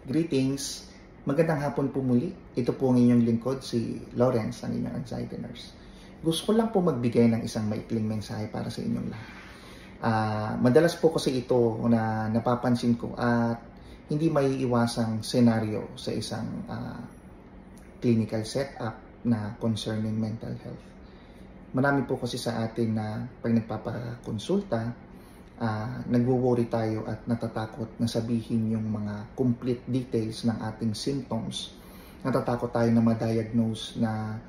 Greetings! Magandang hapon po muli. Ito po ang inyong lingkod, si Lawrence, ang inyong anxiety nurse. Gusto ko lang po magbigay ng isang maikling mensahe para sa inyong lahat. Madalas po kasi ito na napapansin ko at hindi may iwasang senaryo sa isang clinical setup na concerning mental health. Marami po kasi sa atin na pag nagpapakonsulta, nagwo-worry tayo at natatakot na sabihin yung mga complete details ng ating symptoms. Natatakot tayo na ma-diagnose na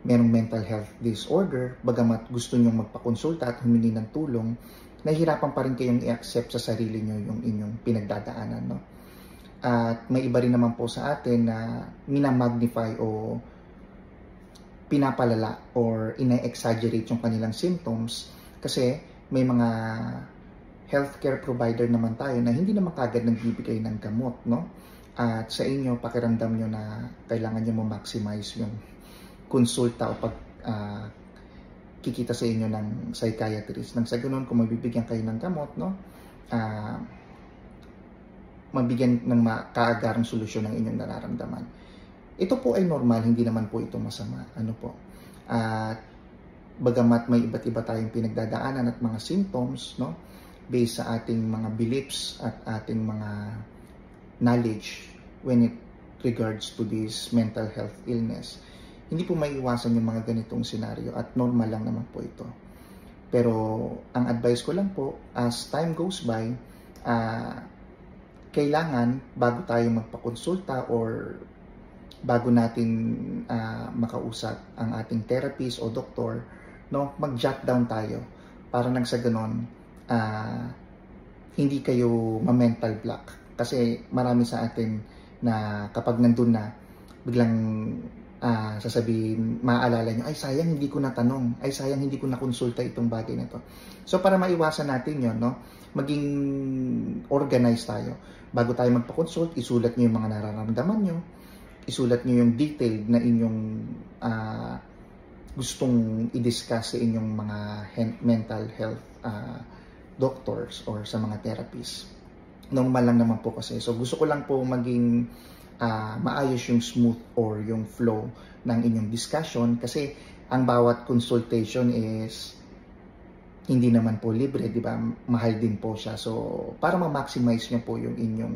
merong mental health disorder, bagamat gusto nyong magpakonsulta at humingi ng tulong, nahihirapan pa rin kayong i-accept sa sarili nyo yung inyong pinagdadaanan. No? At may iba rin naman po sa atin na minamagnify o pinapalala or ina-exaggerate yung kanilang symptoms kasi may mga healthcare provider naman tayo na hindi naman kagad nagbibigay ng gamot, no? At sa inyo, pakiramdam nyo na kailangan nyo ma-maximize yung konsulta o kikita sa inyo ng psychiatrist. Nang sa ganun, kung mabibigyan kayo ng gamot, no? Mabigyan ng kaagarang solusyon ng inyong nararamdaman. Ito po ay normal, hindi naman po ito masama. Ano po? Bagamat may iba't iba tayong pinagdadaanan at mga symptoms, no? Based sa ating mga beliefs at ating mga knowledge when it regards to this mental health illness. Hindi po may iwasan yung mga ganitong senaryo at normal lang naman po ito. Pero ang advice ko lang po, as time goes by, kailangan bago tayo magpakonsulta or bago natin makausap ang ating therapist o doktor, no, mag-jot down tayo para nang sa ganon hindi kayo ma-mental block. Kasi marami sa atin na kapag nandun na, biglang sasabihin, maaalala nyo, ay sayang hindi ko natanong, ay sayang hindi ko nakonsulta itong bagay na to. So para maiwasan natin yon, no, maging organized tayo. Bago tayo magpa-consult, isulat nyo yung mga nararamdaman nyo, isulat nyo yung detailed na inyong gustong i-discuss sa inyong mga mental health doctors or sa mga therapists. Normal lang naman po kasi. So gusto ko lang po maging maayos yung smooth or yung flow ng inyong discussion kasi ang bawat consultation is hindi naman po libre, di ba? Mahal din po siya. So para ma-maximize nyo po yung inyong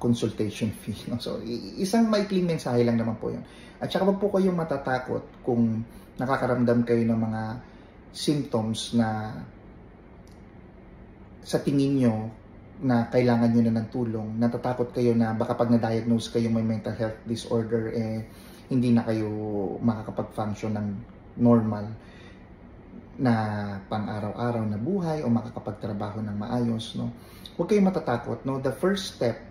consultation fee. No? So isang maikling mensahe lang naman po yun. At saka wag po kayong matatakot kung nakakaramdam kayo ng mga symptoms na sa tingin nyo na kailangan nyo na ng tulong, natatakot kayo na baka pag na-diagnose kayo may mental health disorder, hindi na kayo makakapag-function ng normal na pang-araw-araw na buhay o makakapagtrabaho ng maayos. No? Huwag kayong matatakot. No? The first step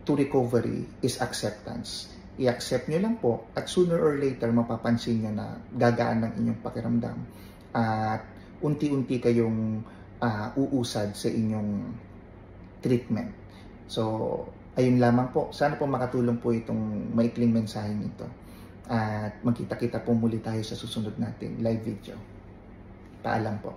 to recovery is acceptance. I-accept nyo lang po at sooner or later mapapansin nyo na gagaan ng inyong pakiramdam at unti-unti kayong uusad sa inyong treatment. So, ayun lamang po. Sana po makatulong po itong maikling mensaheng ito. At magkita-kita po muli tayo sa susunod nating live video. Paalam po.